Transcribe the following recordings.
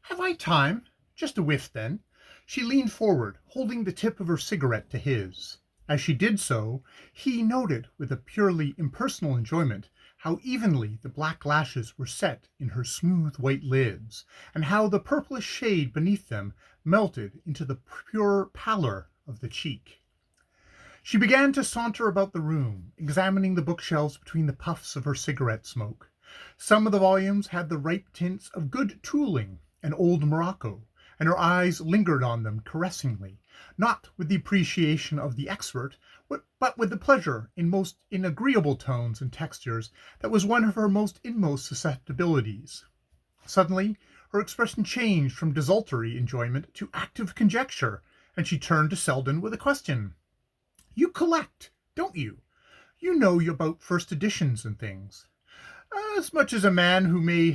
Have I time? Just a whiff, then." She leaned forward, holding the tip of her cigarette to his. As she did so, he noted with a purely impersonal enjoyment how evenly the black lashes were set in her smooth white lids, and how the purplish shade beneath them melted into the pure pallor of the cheek. She began to saunter about the room, examining the bookshelves between the puffs of her cigarette smoke. Some of the volumes had the ripe tints of good tooling and old Morocco, and her eyes lingered on them caressingly, not with the appreciation of the expert, but with the pleasure in agreeable tones and textures that was one of her most inmost susceptibilities. Suddenly her expression changed from desultory enjoyment to active conjecture, and she turned to Selden with a question. "You collect, don't you? You know about first editions and things." "As much as a man may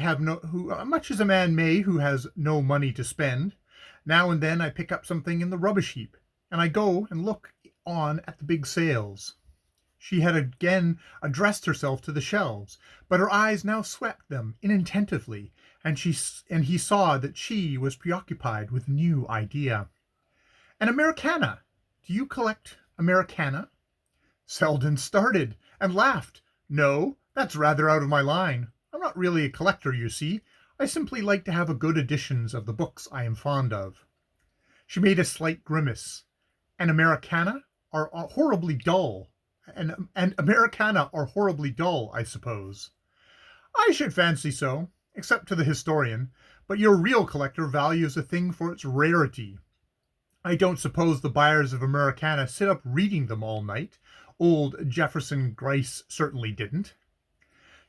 who has no money to spend. Now and then I pick up something in the rubbish heap, and I go and look on at the big sales." She had again addressed herself to the shelves, but her eyes now swept them inattentively, and he saw that she was preoccupied with a new idea. "And Americana? Do you collect Americana?" Selden started and laughed. "No, that's rather out of my line. I'm not really a collector, you see. I simply like to have a good editions of the books I am fond of." She made a slight grimace. "And Americana are horribly dull. And Americana are horribly dull, I suppose." "I should fancy so, except to the historian. But your real collector values a thing for its rarity. I don't suppose the buyers of Americana sit up reading them all night. Old Jefferson Gryce certainly didn't."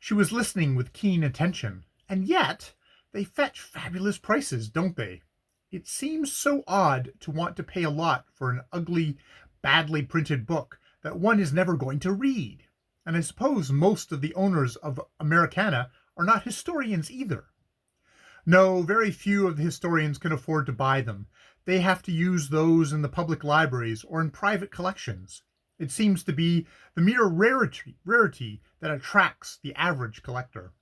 She was listening with keen attention. "And yet they fetch fabulous prices, don't they? It seems so odd to want to pay a lot for an ugly, badly printed book that one is never going to read. And I suppose most of the owners of Americana are not historians either." "No, very few of the historians can afford to buy them. They have to use those in the public libraries or in private collections. It seems to be the mere rarity that attracts the average collector."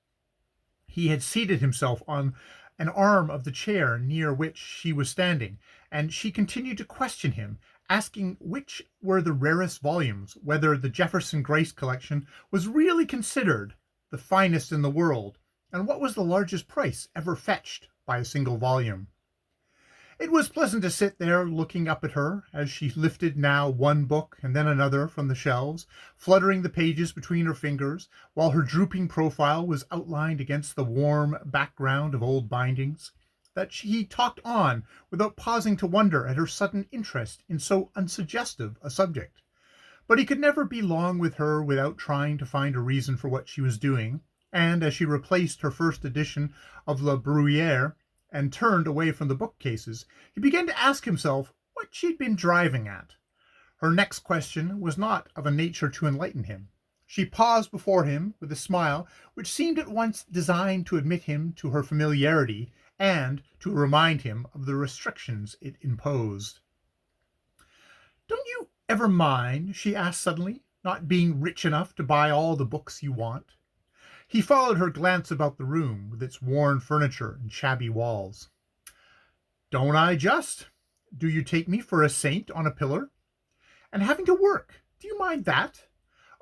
He had seated himself on an arm of the chair near which she was standing, and she continued to question him, asking which were the rarest volumes, whether the Jefferson Gryce collection was really considered the finest in the world, and what was the largest price ever fetched by a single volume. It was pleasant to sit there looking up at her as she lifted now one book and then another from the shelves, fluttering the pages between her fingers, while her drooping profile was outlined against the warm background of old bindings, that he talked on without pausing to wonder at her sudden interest in so unsuggestive a subject. But he could never be long with her without trying to find a reason for what she was doing, and as she replaced her first edition of La Bruyere and turned away from the bookcases, he began to ask himself what she'd been driving at. Her next question was not of a nature to enlighten him. She paused before him with a smile which seemed at once designed to admit him to her familiarity and to remind him of the restrictions it imposed. "Don't you ever mind," she asked suddenly, "not being rich enough to buy all the books you want?" He followed her glance about the room, with its worn furniture and shabby walls. "Don't I just? Do you take me for a saint on a pillar? And having to work, do you mind that?"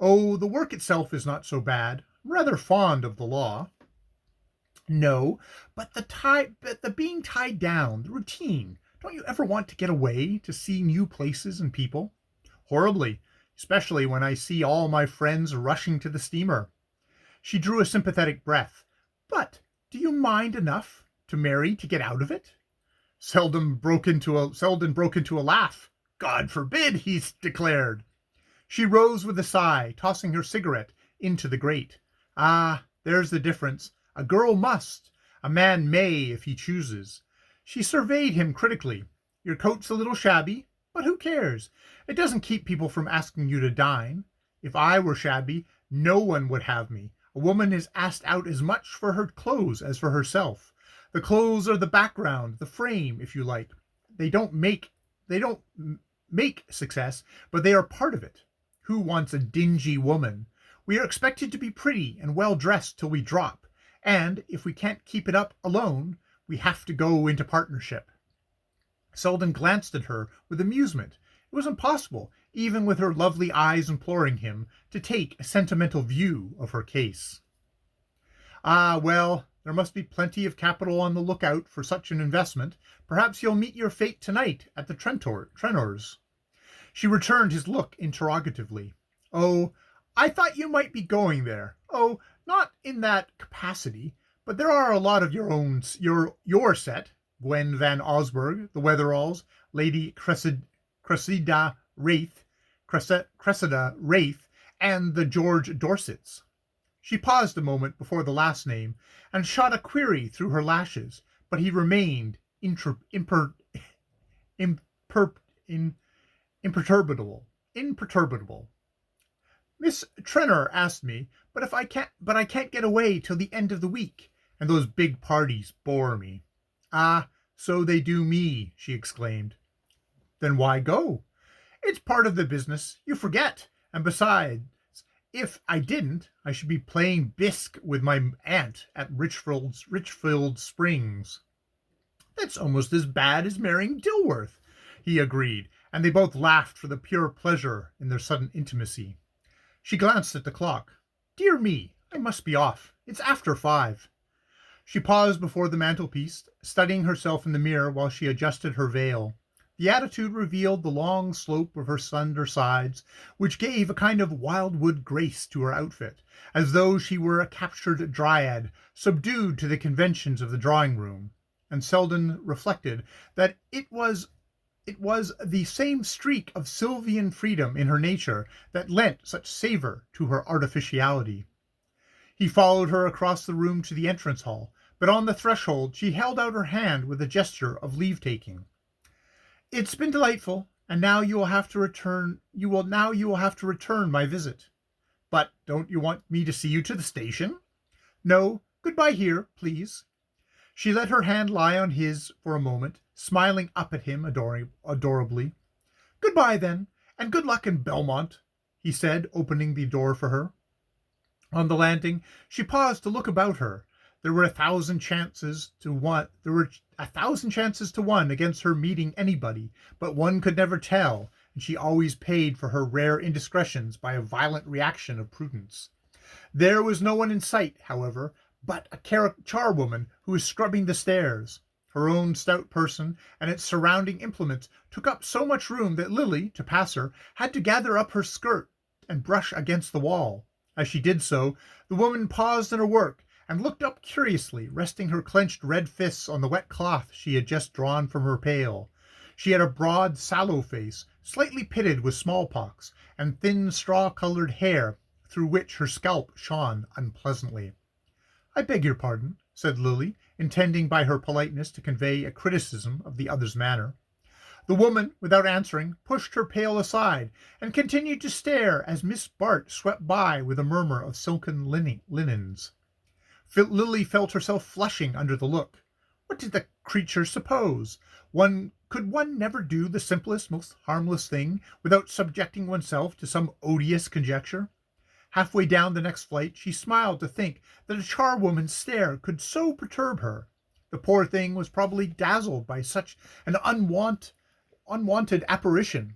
"Oh, the work itself is not so bad. I'm rather fond of the law." "No, but the being tied down, the routine. Don't you ever want to get away, to see new places and people?" "Horribly, especially when I see all my friends rushing to the steamer." She drew a sympathetic breath. "But do you mind enough to marry to get out of it?" Selden broke into a laugh. "God forbid," he declared. She rose with a sigh, tossing her cigarette into the grate. "Ah, there's the difference. A girl must. A man may if he chooses." She surveyed him critically. "Your coat's a little shabby, but who cares? It doesn't keep people from asking you to dine. If I were shabby, no one would have me. A woman is asked out as much for her clothes as for herself. The clothes are the background, the frame, if you like. They don't make success, but they are part of it. Who wants a dingy woman? We are expected to be pretty and well dressed till we drop, and if we can't keep it up alone, We have to go into partnership." Selden glanced at her with amusement. It was impossible, even with her lovely eyes imploring him, to take a sentimental view of her case. "Ah, well, there must be plenty of capital on the lookout for such an investment. Perhaps you'll meet your fate tonight at the Trenors." She returned his look interrogatively. "Oh, I thought you might be going there. Oh, not in that capacity, but there are a lot of your set. Gwen Van Osburgh, the Wetheralls, Lady Cressida Wraith, and the George Dorsets." She paused a moment before the last name, and shot a query through her lashes, but he remained imperturbable. "Miss Trenor asked me, but I can't get away till the end of the week, and those big parties bore me." "Ah, so they do me," she exclaimed. "Then why go?" "It's part of the business. You forget. And besides, if I didn't, I should be playing bisque with my aunt at Richfield Springs." "That's almost as bad as marrying Dilworth," he agreed, and they both laughed for the pure pleasure in their sudden intimacy. She glanced at the clock. "Dear me, I must be off. It's after 5." She paused before the mantelpiece, studying herself in the mirror while she adjusted her veil. The attitude revealed the long slope of her slender sides, which gave a kind of wildwood grace to her outfit, as though she were a captured dryad, subdued to the conventions of the drawing-room. And Selden reflected that it was the same streak of sylvan freedom in her nature that lent such savour to her artificiality. He followed her across the room to the entrance hall, but on the threshold she held out her hand with a gesture of leave-taking. "It's been delightful, and now you will have to return my visit." "But don't you want me to see you to the station?" "No, goodbye here, please." She let her hand lie on his for a moment, smiling up at him adorably. "Goodbye, then, and good luck in Belmont," he said, opening the door for her. On the landing, she paused to look about her. There were a thousand chances to one against her meeting anybody, but one could never tell, and she always paid for her rare indiscretions by a violent reaction of prudence. There was no one in sight, however, but a charwoman who was scrubbing the stairs. Her own stout person and its surrounding implements took up so much room that Lily, to pass her, had to gather up her skirt and brush against the wall. As she did so, the woman paused in her work and looked up curiously, resting her clenched red fists on the wet cloth she had just drawn from her pail. She had a broad, sallow face, slightly pitted with smallpox, and thin straw-colored hair through which her scalp shone unpleasantly. "I beg your pardon," said Lily, intending by her politeness to convey a criticism of the other's manner. The woman, without answering, pushed her pail aside and continued to stare as Miss Bart swept by with a murmur of silken linens. Lily felt herself flushing under the look. What did the creature suppose? Could one never do the simplest, most harmless thing without subjecting oneself to some odious conjecture? Halfway down the next flight, she smiled to think that a charwoman's stare could so perturb her. The poor thing was probably dazzled by such an unwanted apparition.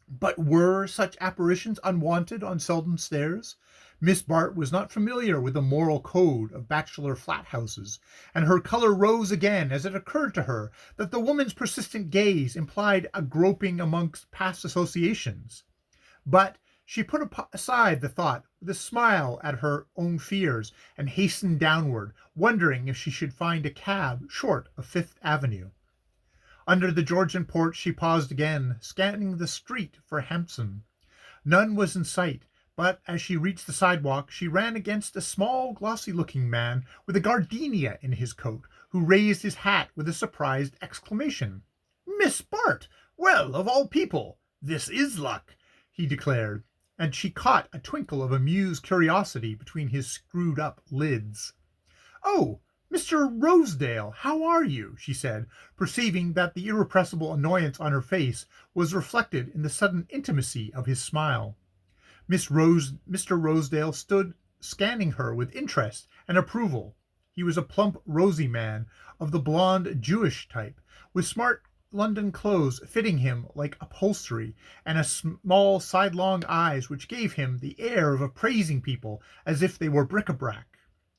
But were such apparitions unwanted on Selden Stairs? Miss Bart was not familiar with the moral code of bachelor flat houses, and her color rose again as it occurred to her that the woman's persistent gaze implied a groping amongst past associations. But she put aside the thought with a smile at her own fears and hastened downward, wondering if she should find a cab short of Fifth Avenue. Under the Georgian porch she paused again, scanning the street for Hampson. None was in sight, but as she reached the sidewalk she ran against a small, glossy-looking man with a gardenia in his coat, who raised his hat with a surprised exclamation. "Miss Bart! Well, of all people! This is luck!" he declared, and she caught a twinkle of amused curiosity between his screwed-up lids. "Oh, Mr. Rosedale, how are you?" she said, perceiving that the irrepressible annoyance on her face was reflected in the sudden intimacy of his smile. Mr. Rosedale stood scanning her with interest and approval. He was a plump, rosy man of the blonde Jewish type, with smart London clothes fitting him like upholstery, and a small sidelong eyes which gave him the air of appraising people as if they were bric-a-brac.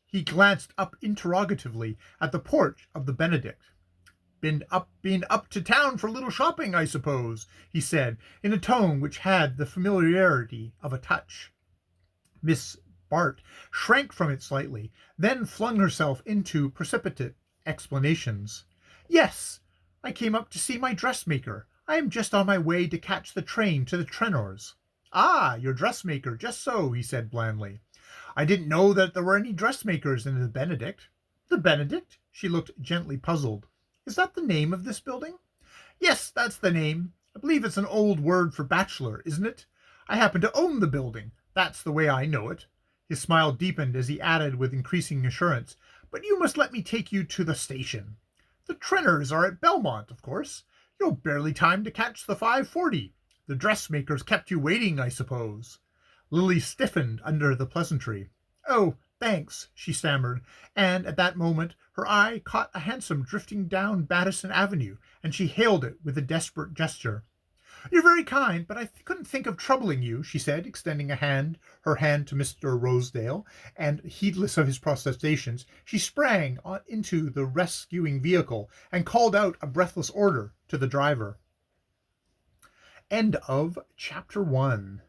He glanced up interrogatively at the porch of the Benedict. Been up to town for a little shopping, I suppose, he said, in a tone which had the familiarity of a touch. Miss Bart shrank from it slightly, then flung herself into precipitate explanations. Yes, I came up to see my dressmaker. I am just on my way to catch the train to the Trenors. Ah, your dressmaker, just so, he said blandly. I didn't know that there were any dressmakers in the Benedict. The Benedict? She looked gently puzzled. Is that the name of this building? Yes, that's the name. I believe it's an old word for bachelor, isn't it? I happen to own the building. That's the way I know it. His smile deepened as he added with increasing assurance, but you must let me take you to the station. The Trenors are at Belmont, of course. You'll barely time to catch the 5:40. The dressmakers kept you waiting, I suppose. Lily stiffened under the pleasantry. Oh, thanks, she stammered, and at that moment her eye caught a hansom drifting down Madison Avenue, and she hailed it with a desperate gesture. You're very kind, but I couldn't think of troubling you, she said, extending her hand to Mr. Rosedale, and heedless of his protestations, she sprang into the rescuing vehicle and called out a breathless order to the driver. End of Chapter 1.